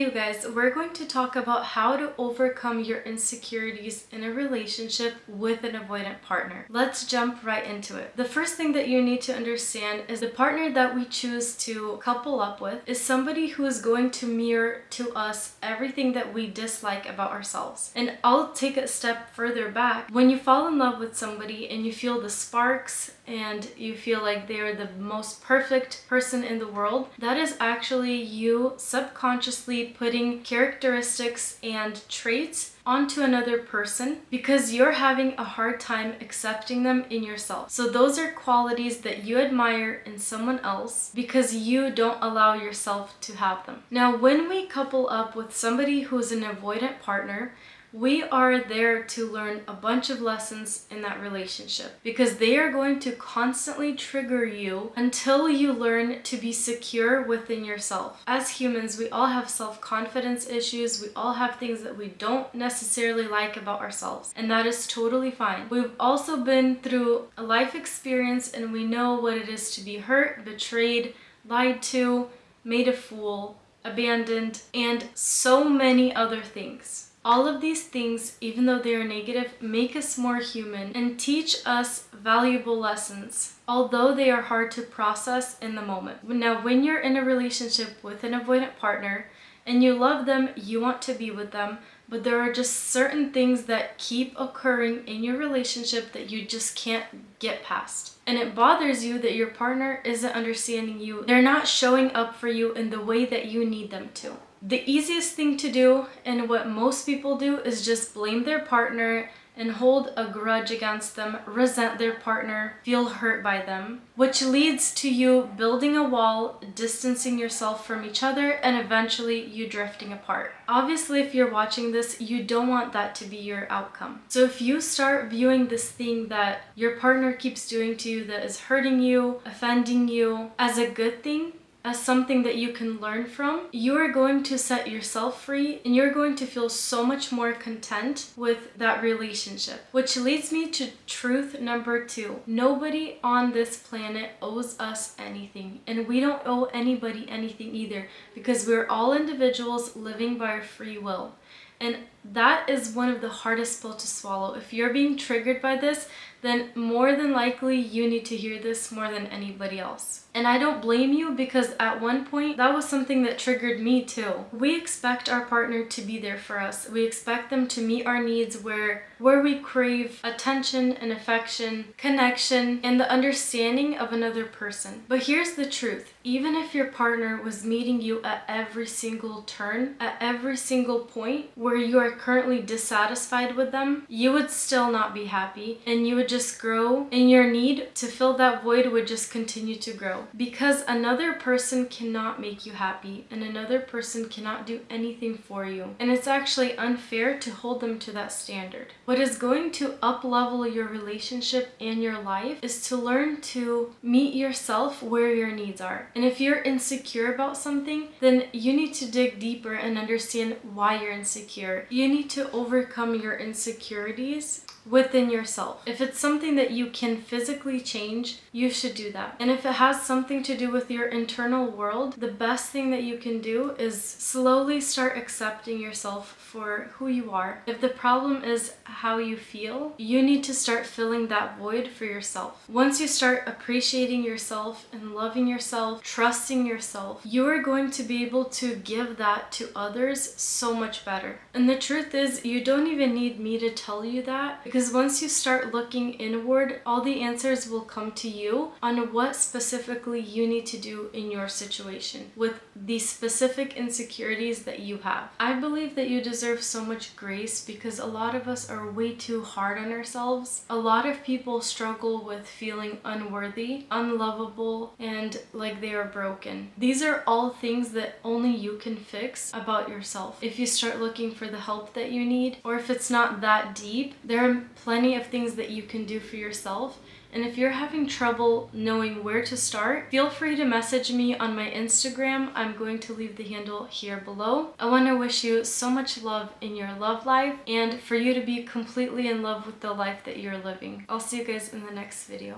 You guys, we're going to talk about how to overcome your insecurities in a relationship with an avoidant partner. Let's jump right into it. The first thing that you need to understand is the partner that we choose to couple up with is somebody who is going to mirror to us everything that we dislike about ourselves. And I'll take a step further back. When you fall in love with somebody and you feel the sparks and you feel like they're the most perfect person in the world, that is actually you subconsciously putting characteristics and traits onto another person because you're having a hard time accepting them in yourself. So those are qualities that you admire in someone else because you don't allow yourself to have them. Now, when we couple up with somebody who's an avoidant partner, we are there to learn a bunch of lessons in that relationship because they are going to constantly trigger you until you learn to be secure within yourself. As humans, we all have self-confidence issues. We all have things that we don't necessarily like about ourselves, and that is totally fine. We've also been through a life experience and we know what it is to be hurt, betrayed, lied to, made a fool, abandoned, and so many other things. All of these things, even though they are negative, make us more human and teach us valuable lessons, although they are hard to process in the moment. Now, when you're in a relationship with an avoidant partner and you love them, you want to be with them, but there are just certain things that keep occurring in your relationship that you just can't get past. And it bothers you that your partner isn't understanding you. They're not showing up for you in the way that you need them to. The easiest thing to do, and what most people do, is just blame their partner and hold a grudge against them, resent their partner, feel hurt by them, which leads to you building a wall, distancing yourself from each other, and eventually you drifting apart. Obviously, if you're watching this, you don't want that to be your outcome. So if you start viewing this thing that your partner keeps doing to you that is hurting you, offending you, as a good thing, as something that you can learn from, you are going to set yourself free and you're going to feel so much more content with that relationship. Which leads me to truth number 2. Nobody on this planet owes us anything, and we don't owe anybody anything either because we're all individuals living by our free will. And that is one of the hardest pills to swallow. If you're being triggered by this, then more than likely you need to hear this more than anybody else. And I don't blame you because at one point that was something that triggered me too. We expect our partner to be there for us. We expect them to meet our needs where we crave attention and affection, connection, and the understanding of another person. But here's the truth. Even if your partner was meeting you at every single turn, at every single point where you are currently dissatisfied with them, you would still not be happy and you would just grow, and your need to fill that void would just continue to grow. Because another person cannot make you happy and another person cannot do anything for you. And it's actually unfair to hold them to that standard. What is going to up-level your relationship and your life is to learn to meet yourself where your needs are. And if you're insecure about something, then you need to dig deeper and understand why you're insecure. You need to overcome your insecurities within yourself. If it's something that you can physically change, you should do that. And if it has something to do with your internal world, the best thing that you can do is slowly start accepting yourself for who you are. If the problem is how you feel, you need to start filling that void for yourself. Once you start appreciating yourself and loving yourself, trusting yourself, you are going to be able to give that to others so much better. And the truth is, you don't even need me to tell you that, because once you start looking inward, all the answers will come to you on what specifically you need to do in your situation with these specific insecurities that you have. I believe that you deserve so much grace because a lot of us are way too hard on ourselves. A lot of people struggle with feeling unworthy, unlovable, and like they are broken. These are all things that only you can fix about yourself. If you start looking for the help that you need, or if it's not that deep, there are plenty of things that you can do for yourself. And if you're having trouble knowing where to start, feel free to message me on my Instagram. I'm going to leave the handle here below. I want to wish you so much love in your love life and for you to be completely in love with the life that you're living. I'll see you guys in the next video.